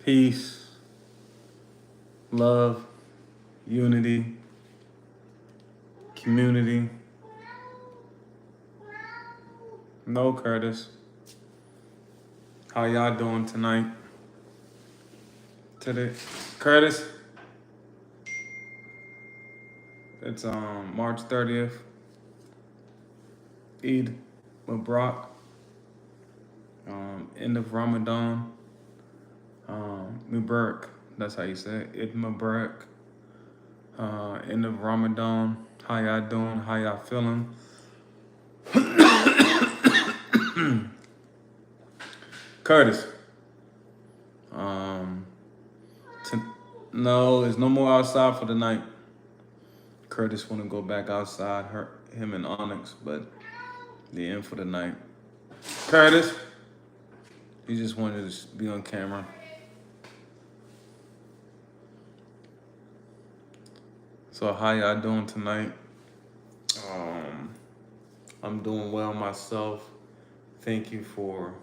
peace, love, unity, community. No, Curtis. How y'all doing tonight? Today, Curtis. It's March 30th. Eid Mubarak. End of Ramadan. Mubarak. That's how you say it. Eid Mubarak. End of Ramadan. How y'all doing? How y'all feeling? Curtis. Um, no, there's no more outside for the night. Curtis want to go back outside. Him and Onyx, but the end for the night. Curtis, he just wanted to be on camera. So how y'all doing tonight? I'm doing well myself. Thank you for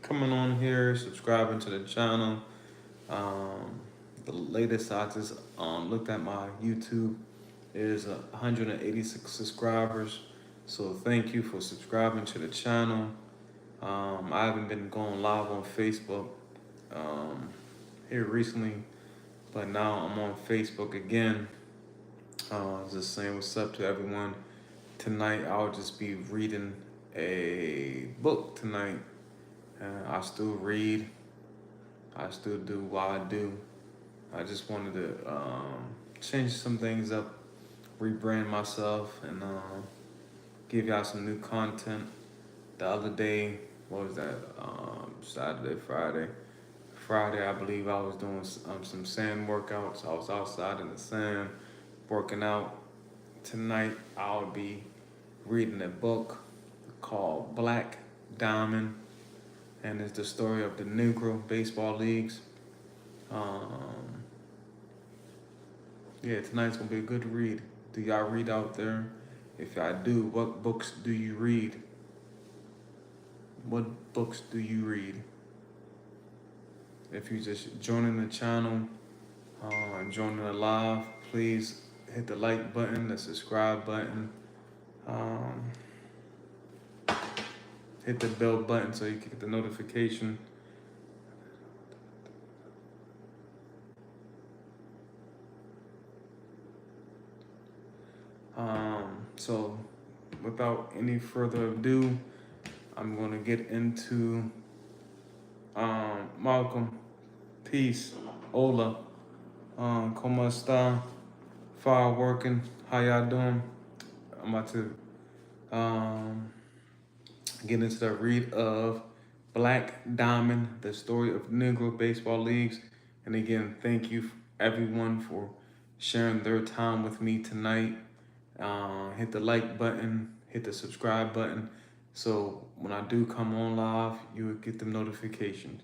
coming on here, subscribing to the channel. The latest I just looked at my YouTube is 186 subscribers. So thank you for subscribing to the channel. I haven't been going live on Facebook here recently, but now I'm on Facebook again. Just saying what's up to everyone. Tonight I'll just be reading a book tonight. I still read. I still do what I do. I just wanted to change some things up, rebrand myself, and give y'all some new content. The other day, what was that? Saturday, Friday. Friday, I believe I was doing some sand workouts. I was outside in the sand, working out. Tonight, I'll be reading a book called Black Diamond, and it's the story of the Negro baseball leagues. Yeah, tonight's gonna be a good read. Do y'all read out there? If y'all do, what books do you read? What books do you read? If you just joining the channel, joining the live, please hit the like button, the subscribe button, hit the bell button so you can get the notification. So without any further ado, I'm gonna get into Malcolm. Peace. Hola. ¿Cómo está? Fire working. How y'all doing? I'm about to get into the read of Black Diamond, the story of Negro baseball leagues. And again, thank you everyone for sharing their time with me tonight. Hit the like button, hit the subscribe button. So when I do come on live, you will get the notifications.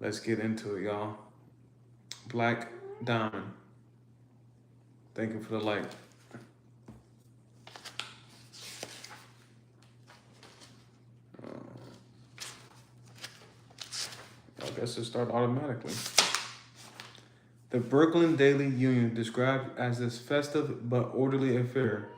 Let's get into it, y'all. Black Diamond. Thank you for the like. I guess it start automatically. The Brooklyn Daily Union, described as this festive but orderly affair.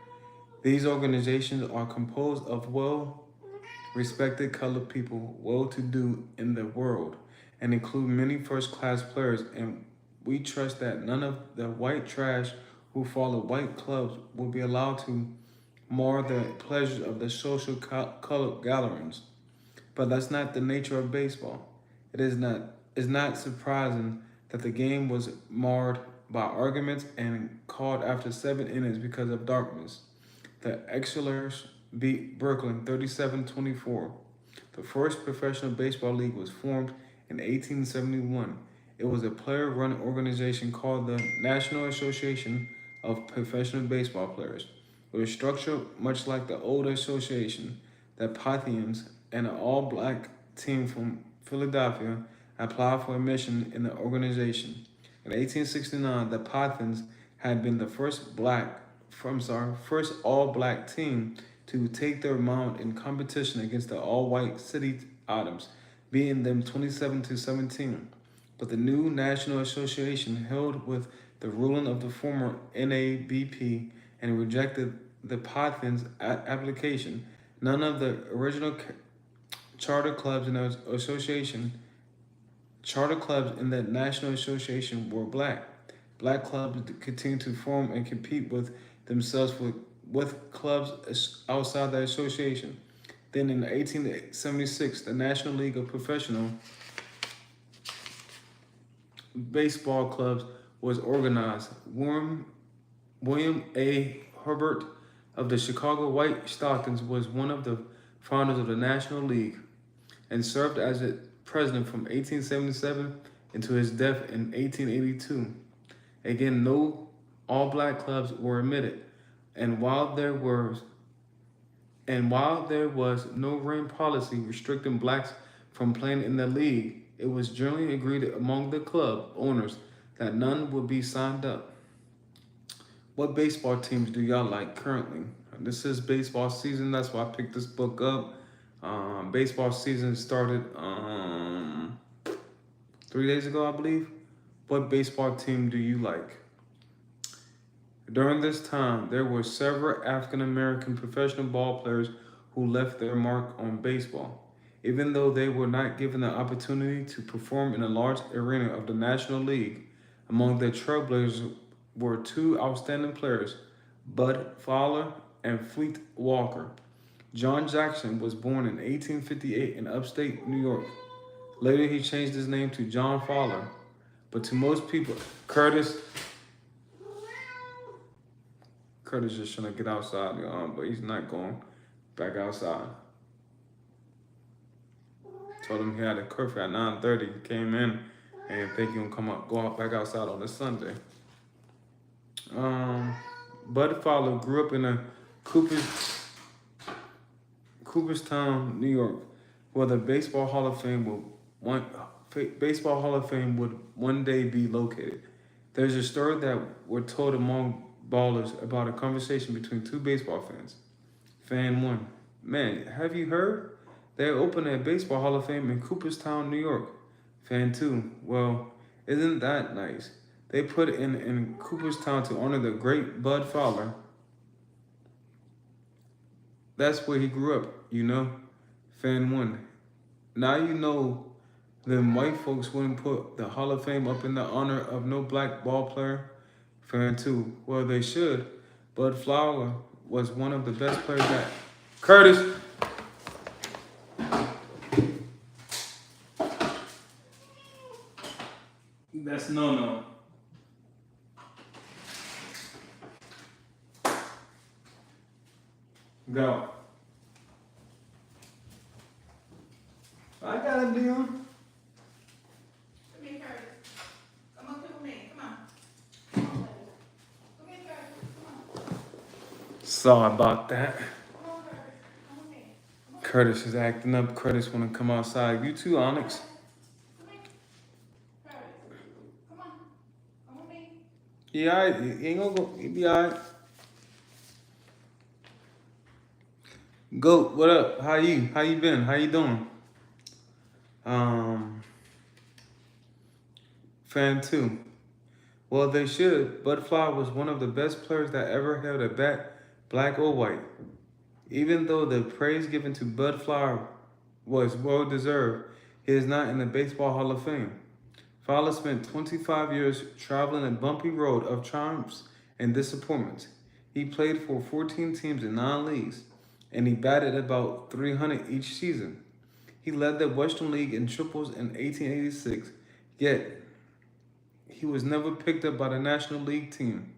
These organizations are composed of well-respected colored people, well-to-do in the world, and include many first-class players, and we trust that none of the white trash who follow white clubs will be allowed to mar the pleasures of the social colored gatherings. But that's not the nature of baseball. It's not surprising that the game was marred by arguments and called after 7 innings because of darkness. The Excelsiors beat Brooklyn 37-24. The first professional baseball league was formed in 1871. It was a player-run organization called the National Association of Professional Baseball Players. It was structured much like the older association. The Pythians, an all-black team from Philadelphia, applied for admission in the organization. In 1869, the Pythons had been the first all-black team to take their mound in competition against the all-white City Items, beating them 27-17. but the new National Association held with the ruling of the former NABP and rejected the Podfins application. None of the original charter clubs in the association, charter clubs in the National Association were black. Black clubs continued to form and compete with themselves with clubs outside the association. Then in 1876, the National League of Professional Baseball Clubs was organized. William A. Herbert of the Chicago White Stockings was one of the founders of the National League and served as its president from 1877 until his death in 1882. Again, no all-black clubs were admitted, and while there was no reign policy restricting blacks from playing in the league, it was generally agreed among the club owners that none would be signed up. What baseball teams do y'all like currently? This is baseball season. That's why I picked this book up. Baseball season started 3 days ago, I believe. What baseball team do you like? During this time, there were several African American professional ball players who left their mark on baseball. Even though they were not given the opportunity to perform in a large arena of the National League, among their trailblazers were two outstanding players, Bud Fowler and Fleet Walker. John Jackson was born in 1858 in upstate New York. Later, he changed his name to John Fowler. But to most people, Curtis just trying to get outside, but he's not going back outside. Told him he had a curfew at 9:30. He came in and think he gonna go out back outside on a Sunday. Bud Fowler grew up in a Cooperstown, New York, where the Baseball Hall of Fame would one day be located. There's a story that were told among ballers about a conversation between two baseball fans. Fan one, man, have you heard? They opened a Baseball Hall of Fame in Cooperstown, New York. Fan two, well, isn't that nice? They put it in Cooperstown to honor the great Bud Fowler. That's where he grew up, Fan one. Now you know them white folks wouldn't put the Hall of Fame up in the honor of no black ball player. Fan two, well, they should. Bud Fowler was one of the best players that... Curtis! That's no. Go. I got it, Dion. Come here, Curtis. Come up here with me. Come on. Come on, baby. Come here, Curtis. Come on. Sorry about that. Come on, Curtis. Come with me. Come on. Curtis is acting up. Curtis want to come outside. You too, Onyx. Come here. Curtis. Come on. Come with me. He alright. He ain't gonna go. He be alright. Goat, what up? How you? How you been? How you doing? Fan two. Well, they should. Bud Fowler was one of the best players that ever held a bat, black or white. Even though the praise given to Bud Fowler was well deserved, he is not in the Baseball Hall of Fame. Fowler spent 25 years traveling a bumpy road of triumphs and disappointments. He played for 14 teams in 9 leagues, and he batted about .300 each season. He led the Western League in triples in 1886, yet he was never picked up by the National League team.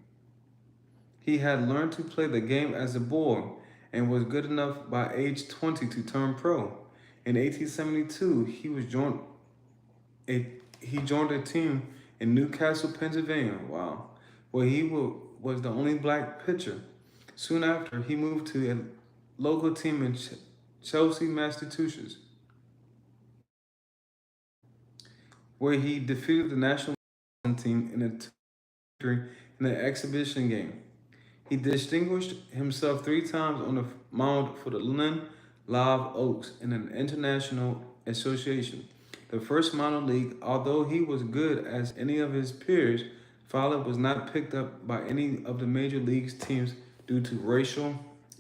He had learned to play the game as a boy and was good enough by age 20 to turn pro. In 1872, he joined a team in Newcastle, Pennsylvania, where he was the only black pitcher. Soon after, he moved to a local team in Chelsea, Massachusetts, where he defeated the national team in the exhibition game. He distinguished himself 3 times on the mound for the Lynn Live Oaks in an international association. the first minor league. Although he was good as any of his peers, Fowler was not picked up by any of the major leagues teams due to racial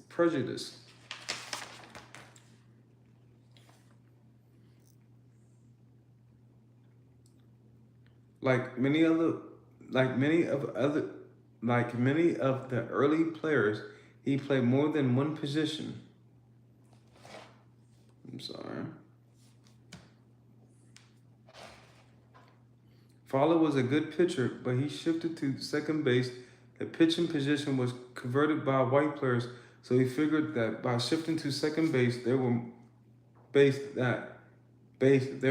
prejudice. Like many other, like many of other, like many of the early players, he played more than one position. I'm sorry. Fowler was a good pitcher, but he shifted to second base. The pitching position was converted by white players, so he figured that by shifting to second base, there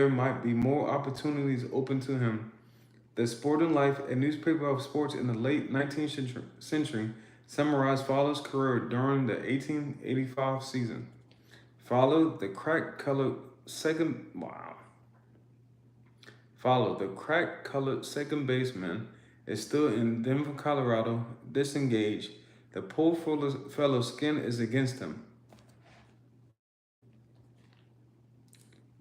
might be more opportunities open to him. The Sporting Life, a newspaper of sports in the late 19th century, summarized Fowler's career during the 1885 season. Fowler, the crack-colored second wow. Fowler, the crack-colored second baseman, is still in Denver, Colorado, disengaged. The poor fellow's skin is against him.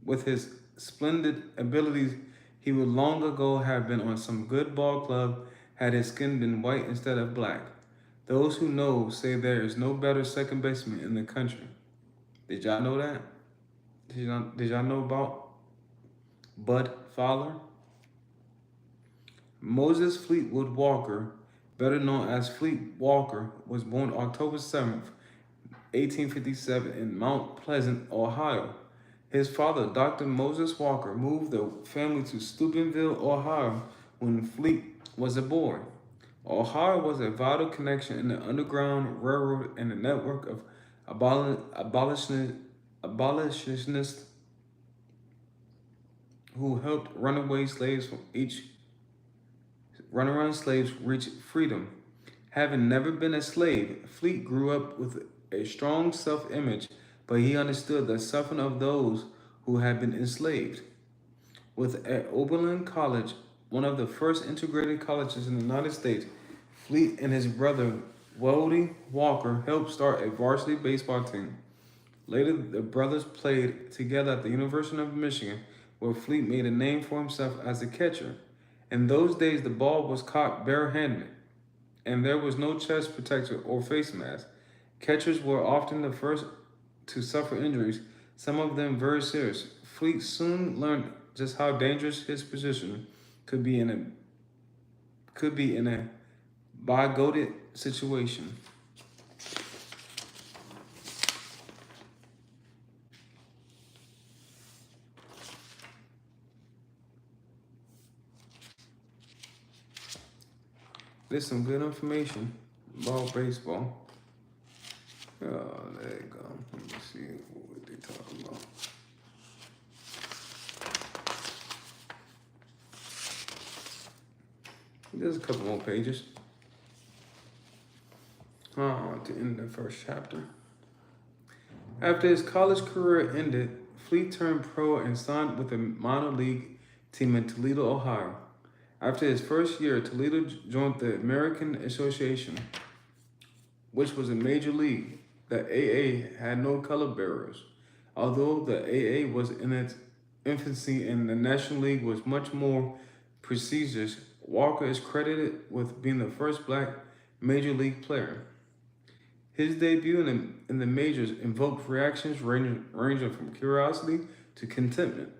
With his splendid abilities, he would long ago have been on some good ball club had his skin been white instead of black. Those who know say there is no better second baseman in the country. Did y'all know that? Did y'all know about Bud Fowler? Moses Fleetwood Walker, better known as Fleet Walker, was born October 7th, 1857 in Mount Pleasant, Ohio. His father, Dr. Moses Walker, moved the family to Steubenville, Ohio when Fleet was a boy. Ohio was a vital connection in the Underground Railroad and the network of abolitionists who helped runaround slaves reach freedom. Having never been a slave, Fleet grew up with a strong self-image, but he understood the suffering of those who had been enslaved. At Oberlin College, one of the first integrated colleges in the United States, Fleet and his brother Weldie Walker helped start a varsity baseball team. Later, the brothers played together at the University of Michigan, where Fleet made a name for himself as a catcher. In those days, the ball was caught barehanded, and there was no chest protector or face mask. Catchers were often the first to suffer injuries, some of them very serious. Fleet soon learned just how dangerous his position could be in a bigoted situation. There's some good information about baseball. Oh, there you go. Let me see what they talking about. There's a couple more pages. To end the first chapter. After his college career ended, Fleet turned pro and signed with a minor league team in Toledo, Ohio. After his first year, Toledo joined the American Association, which was a major league. The AA had no color bearers. Although the AA was in its infancy and the National League was much more prestigious, Walker is credited with being the first black major league player. His debut in the majors invoked reactions ranging from curiosity to contentment.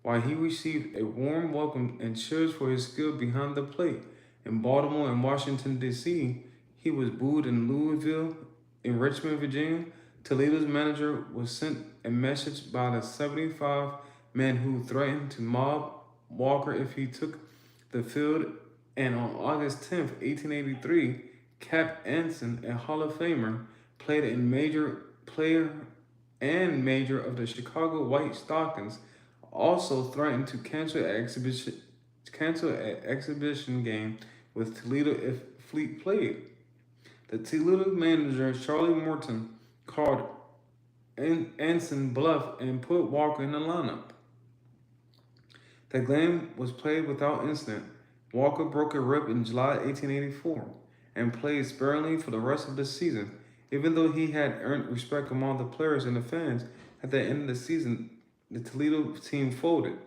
While he received a warm welcome and cheers for his skill behind the plate in Baltimore and Washington, D.C., he was booed in Louisville. In Richmond, Virginia, Toledo's manager was sent a message by the 75 men who threatened to mob Walker if he took the field, and on August 10th, 1883, Cap Anson, a Hall of Famer, player and major of the Chicago White Stockings, also threatened to cancel an exhibition game with Toledo if Fleet played. The Toledo manager, Charlie Morton, called Anson bluff and put Walker in the lineup. The game was played without incident. Walker broke a rib in July 1884 and played sparingly for the rest of the season. Even though he had earned respect among the players and the fans, at the end of the season, the Toledo team folded.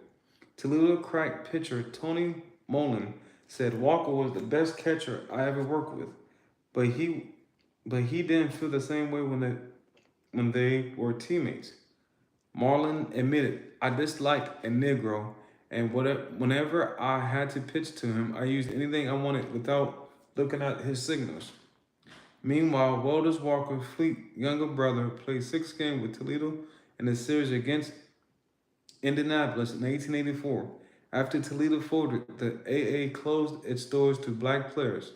Toledo crack pitcher Tony Mullen said Walker was the best catcher I ever worked with, but he didn't feel the same way when they were teammates. Marlin admitted, I disliked a Negro, and whenever I had to pitch to him, I used anything I wanted without looking at his signals. Meanwhile, Welders Walker's fleet younger brother played 6 games with Toledo in a series against Indianapolis in 1884. After Toledo folded, the AA closed its doors to black players.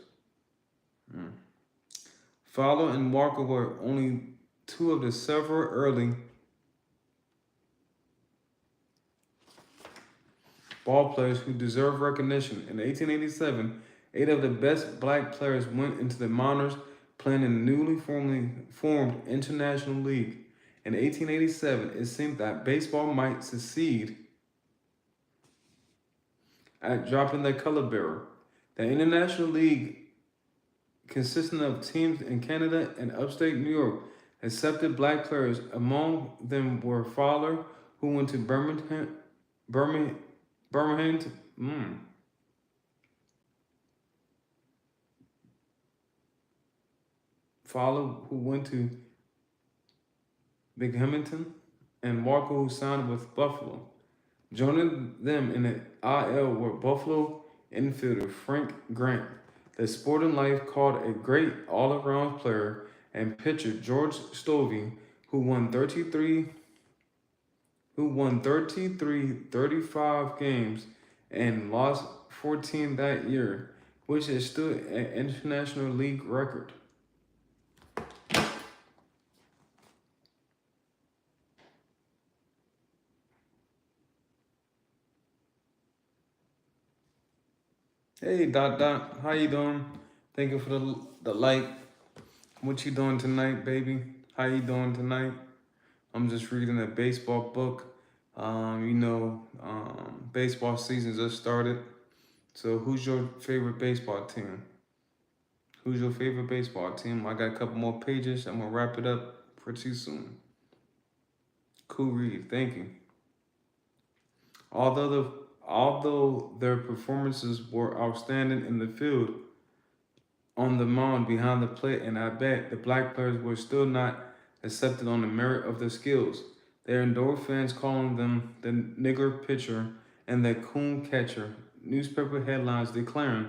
Fowler and Walker were only two of the several early ball players who deserve recognition. In 1887, 8 of the best black players went into the minors, playing in the newly formed International League. In 1887, it seemed that baseball might succeed at dropping their color barrier. The International League, consisting of teams in Canada and upstate New York, accepted black players. Among them were Fowler, who went to Birmingham, Fowler, who went to Binghamton, and Walker, who signed with Buffalo. Joining them in the IL were Buffalo infielder Frank Grant, the Sporting Life called a great all-around player, and pitcher George Stovey, who won 35 games and lost 14 that year, which is still an International League record. Hey Dot Dot, how you doing? Thank you for the like. What you doing tonight, baby? How you doing tonight? I'm just reading a baseball book. Baseball season just started. So who's your favorite baseball team? Who's your favorite baseball team? I got a couple more pages. I'm gonna wrap it up pretty soon. Cool read. Thank you. Although their performances were outstanding in the field, on the mound behind the plate, and I bet the black players were still not accepted on the merit of their skills. They endured fans calling them the Negro pitcher and the coon catcher, newspaper headlines declaring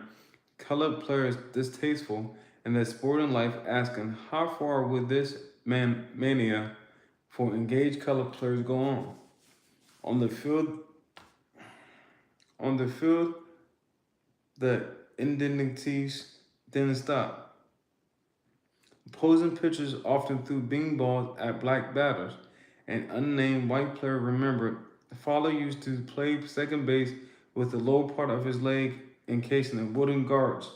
colored players distasteful, and the Sporting Life asking how far would this mania for engaged colored players go on? On the field, the indignities didn't stop. Opposing pitchers often threw beanballs at black batters. An unnamed white player remembered Fowler used to play second base with the lower part of his leg encased in wooden guards.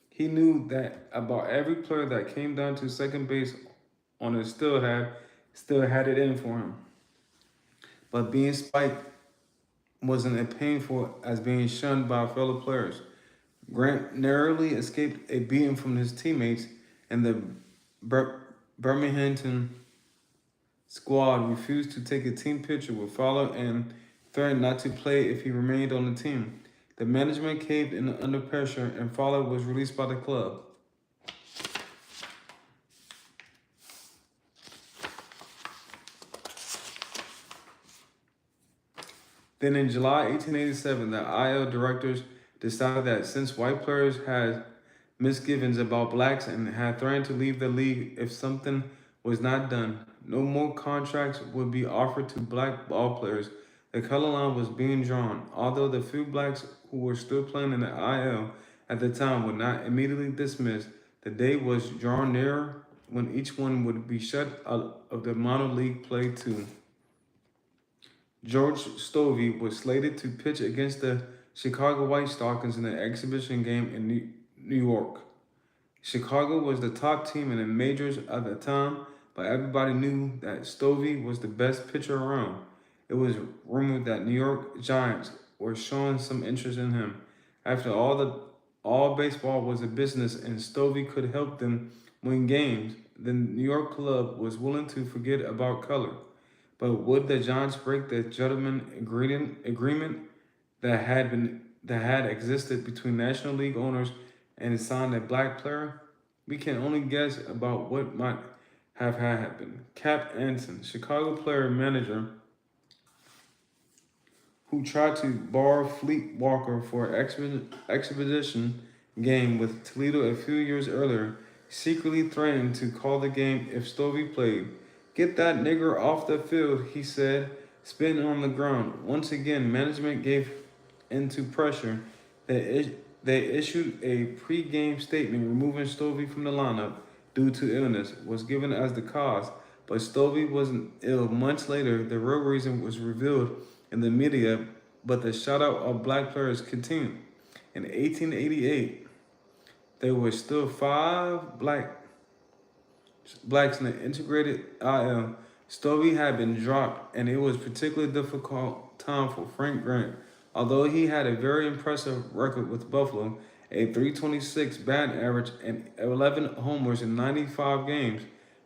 He knew that about every player that came down to second base on his still had it in for him. But being spiked wasn't as painful as being shunned by fellow players. Grant narrowly escaped a beating from his teammates, and the Birmingham squad refused to take a team picture with Fowler and threatened not to play if he remained on the team. The management caved in under pressure, and Fowler was released by the club. Then in July 1887, the IL directors decided that since white players had misgivings about blacks and had threatened to leave the league if something was not done, no more contracts would be offered to black ball players. The color line was being drawn, although the few blacks who were still playing in the IL at the time were not immediately dismissed. The day was drawing nearer when each one would be shut out of the minor league play too. George Stovey was slated to pitch against the Chicago White Stockings in an exhibition game in New York. Chicago was the top team in the majors at the time, but everybody knew that Stovey was the best pitcher around. It was rumored that New York Giants were showing some interest in him. After all baseball was a business and Stovey could help them win games, the New York club was willing to forget about color. But would the Giants break the gentleman agreement that had existed between National League owners and sign a black player? We can only guess about what might have happened. Cap Anson, Chicago player manager who tried to borrow Fleet Walker for an expedition game with Toledo a few years earlier, secretly threatened to call the game if Stovey played. Get that nigger off the field, he said, spitting on the ground. Once again, management gave into pressure. They issued a pre-game statement removing Stovey from the lineup due to illness, was given as the cause, but Stovey wasn't ill. Months later, the real reason was revealed in the media, but the shout-out of black players continued. In 1888, there were still five blacks in the integrated IL. Stovey had been dropped, and it was a particularly difficult time for Frank Grant. Although he had a very impressive record with Buffalo, a 326 batting average and 11 homers in 95 games,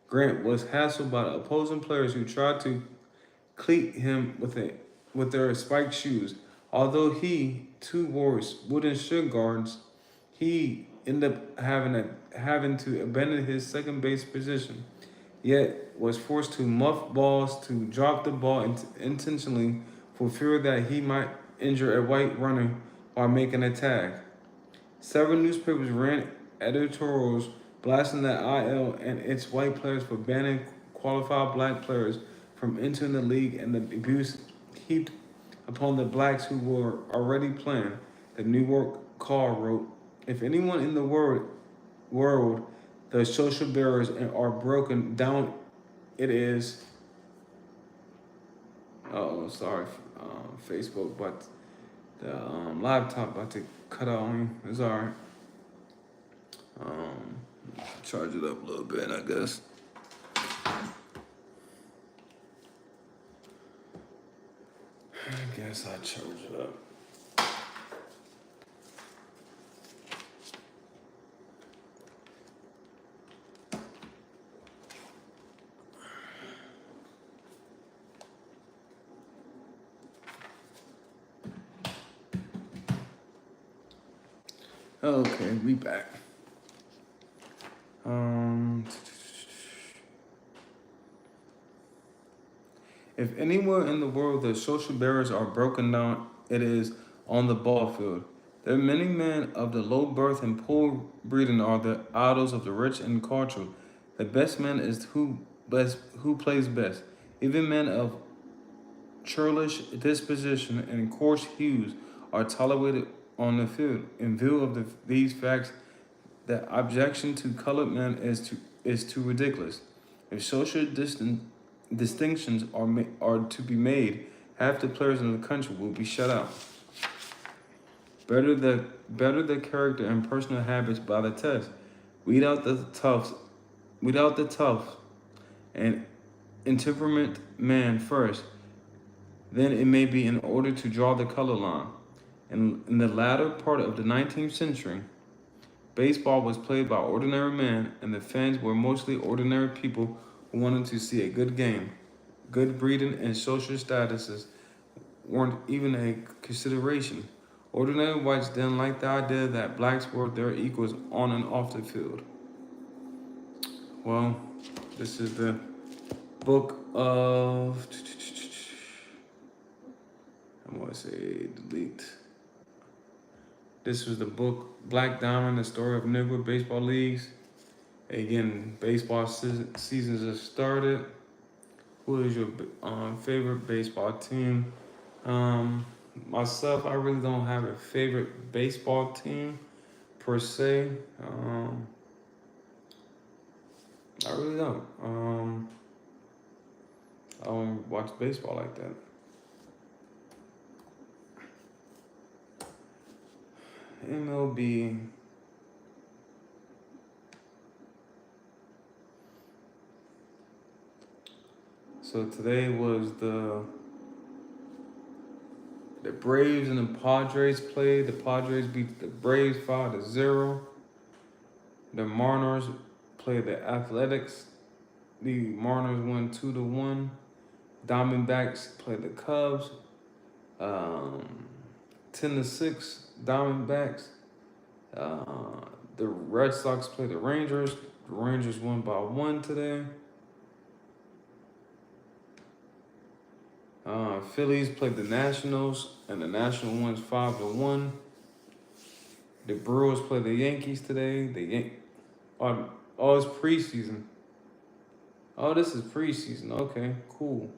Grant was hassled by opposing players who tried to cleat him with their spiked shoes. Although he too wore wooden shin guards, he ended up having to abandon his second base position, yet was forced to muff balls to drop the ball intentionally for fear that he might injure a white runner while making a tag. Several newspapers ran editorials blasting the IL and its white players for banning qualified black players from entering the league and the abuse heaped upon the blacks who were already playing. The New York Call wrote, if anyone in the world, the social barriers are broken down, it is, oh, sorry, Facebook, but the laptop about to cut out on me. It's all right. Charge it up a little bit, I guess. I guess I charge it up. Okay, we back. If anywhere in the world the social barriers are broken down, it is on the ball field. There are many men of the low birth and poor breeding are the idols of the rich and cultural. The best man is who plays best. Even men of churlish disposition and coarse hues are tolerated on the field. In view of these facts, the objection to colored men is too ridiculous. If social distinctions are to be made, half the players in the country will be shut out. Better the character and personal habits by the test. Weed out the tough and intemperament man first. Then it may be in order to draw the color line. In the latter part of the 19th century, baseball was played by ordinary men, and the fans were mostly ordinary people who wanted to see a good game. Good breeding and social statuses weren't even a consideration. Ordinary whites didn't like the idea that blacks were their equals on and off the field. Well, this is the book of, I'm going to say delete. This was the book Black Diamond, the story of Negro baseball leagues. Again, baseball seasons have started. Who is your favorite baseball team? Myself, I really don't have a favorite baseball team per se. I really don't. I don't watch baseball like that. MLB. So today was the Braves and the Padres played. The Padres beat the Braves 5-0. The Mariners played the Athletics. The Mariners won 2-1. Diamondbacks play the Cubs. 10-6 Diamondbacks. The Red Sox play the Rangers. The Rangers won by 1 today. Phillies played the Nationals, and the National wins 5-1. The Brewers play the Yankees today. Oh, it's preseason. Oh, this is preseason. Okay, cool.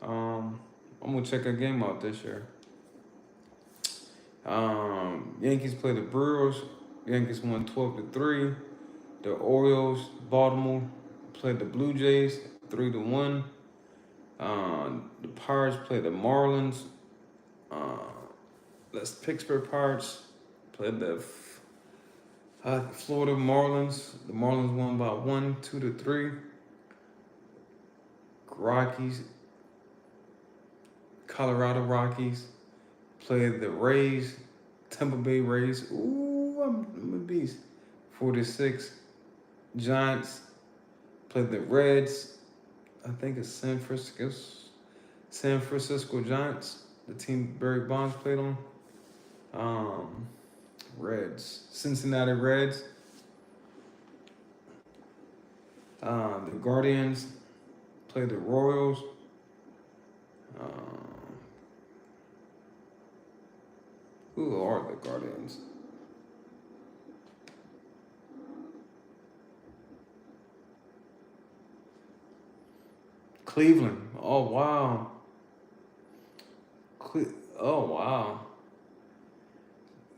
I'm gonna check a game out this year. Yankees play the Brewers. Yankees won 12-3. The Orioles, Baltimore, played the Blue Jays 3-1. The Pirates play the Marlins. That's Pittsburgh Pirates played the Florida Marlins. The Marlins won by 1, 2-3. Rockies, Colorado Rockies played the Rays, Tampa Bay Rays. Ooh, I'm a beast. 4-6. Giants played the Reds. I think it's San Francisco Giants. The team Barry Bonds played on. Reds. Cincinnati Reds. The Guardians played the Royals. Who are the Guardians? Cleveland. Oh wow. Oh wow.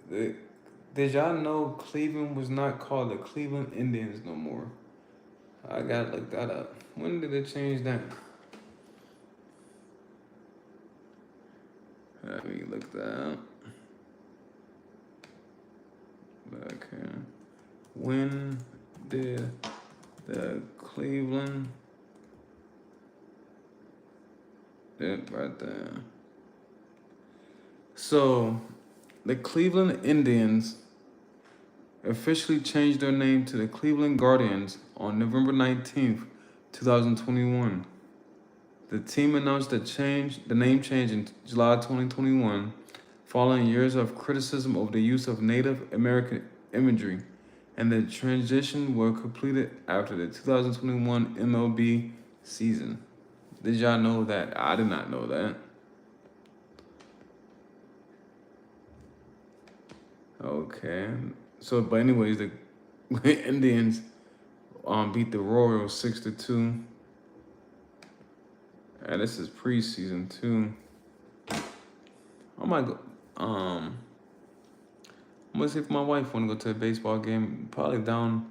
Did y'all know Cleveland was not called the Cleveland Indians no more? I gotta look that up. When did it change that? Let me look that up. Okay. When did the Cleveland... right there. So, the Cleveland Indians officially changed their name to the Cleveland Guardians on November 19th, 2021. The team announced the name change in July 2021, following years of criticism over the use of Native American imagery, and the transition was completed after the 2021 MLB season. Did y'all know that? I did not know that. Okay. So, but anyways, the Indians beat the Royals 6-2. And this is preseason too. I might go. I'm gonna see if my wife wanna go to a baseball game. Probably down,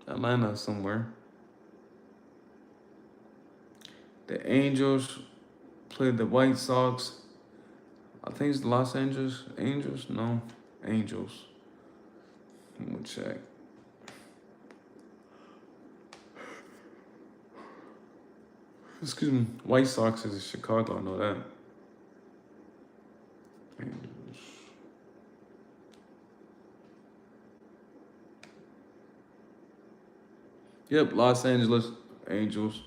Atlanta somewhere. The Angels played the White Sox. I think it's the Los Angeles Angels. No, Angels. I'm gonna check. Excuse me. White Sox is in Chicago. I know that. Angels. Yep, Los Angeles Angels.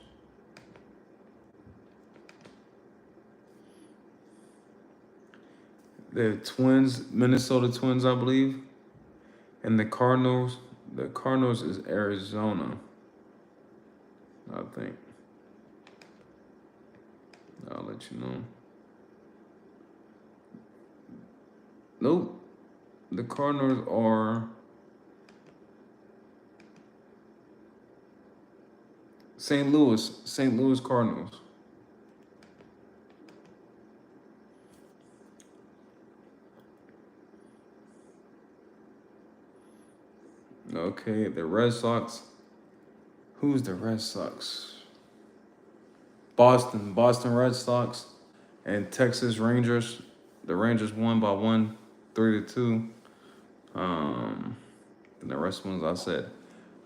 The Twins, Minnesota Twins, I believe. And the Cardinals is Arizona, I think. I'll let you know. Nope. The Cardinals are St. Louis Cardinals. Okay, the Red Sox. Who's the Red Sox? Boston Red Sox and Texas Rangers. The Rangers won by 1, 3-2. And the rest ones I said.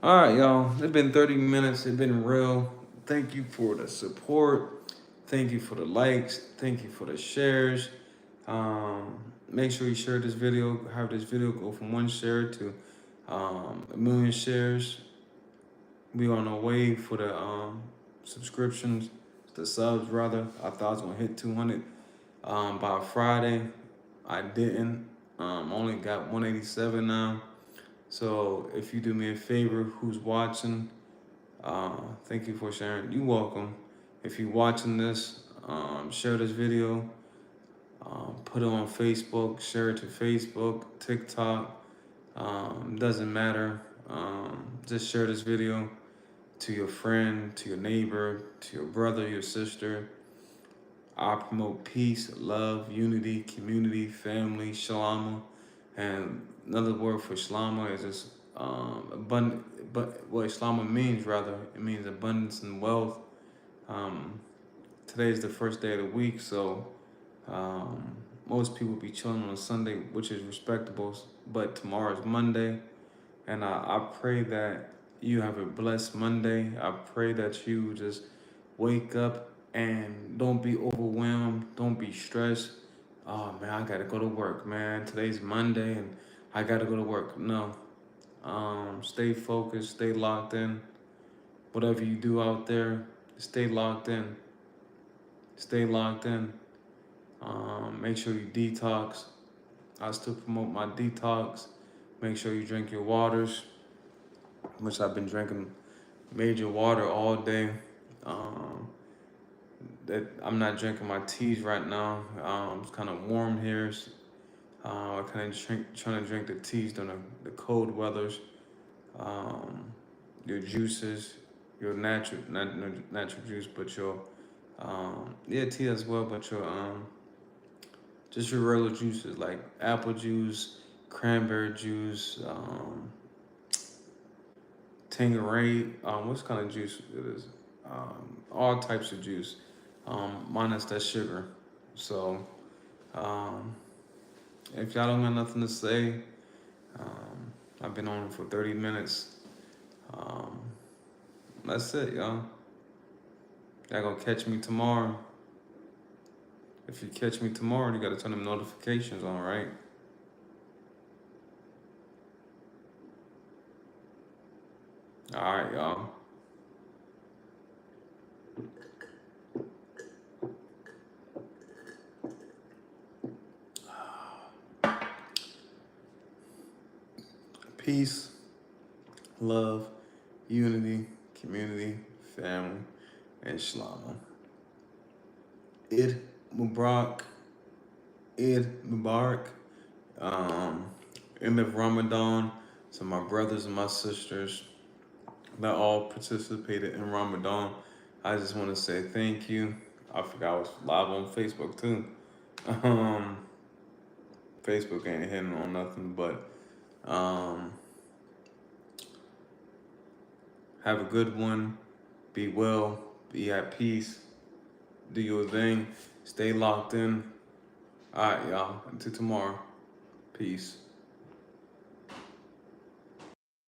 All right, y'all. It's been 30 minutes. It's been real. Thank you for the support. Thank you for the likes. Thank you for the shares. Make sure you share this video. Have this video go from 1 share to 1 million shares. We on our way for the subscriptions, the subs rather. I thought I was gonna hit 200 by Friday. I didn't. Only got 187 now. So if you do me a favor, who's watching, thank you for sharing. You welcome. If you're watching this, share this video. Put it on Facebook. Share it to Facebook, TikTok. Doesn't matter. Just share this video to your friend, to your neighbor, to your brother, your sister. I promote peace, love, unity, community, family, shalom. And another word for shalom is just abundant. But what shalom means, rather, it means abundance and wealth. Um, Today is the first day of the week, so most people be chilling on a Sunday, which is respectable. But tomorrow is Monday, and I pray that you have a blessed Monday. I pray that you just wake up and don't be overwhelmed. Don't be stressed. Oh man, I gotta go to work, man. Today's Monday and I gotta go to work. No. Stay focused, stay locked in. Whatever you do out there, stay locked in. Stay locked in. Make sure you detox. I still promote my detox. Make sure you drink your waters, which I've been drinking major water all day. Um, that I'm not drinking my teas right now. It's kind of warm here. I kind of trying to drink the teas during the cold weathers. Um, your juices, your natural juice, but your yeah, tea as well, but your just your regular juices like apple juice, cranberry juice, Tangerade, what kind of juice it is? All types of juice, minus that sugar. So, um, if y'all don't got nothing to say, I've been on for 30 minutes. Um, that's it, y'all. Y'all gonna catch me tomorrow. If you catch me tomorrow, you gotta turn them notifications on, right? All right, y'all. Peace, love, unity, community, family, and shalom. Eid Mubarak, Eid Mubarak. Um, End of Ramadan. So my brothers and my sisters that all participated in Ramadan, I just want to say thank you. I forgot I was live on Facebook too. Um, Facebook ain't hitting on nothing, but um, have a good one. Be well. Be at peace. Do your thing. Stay locked in. All right, y'all. Until tomorrow. Peace.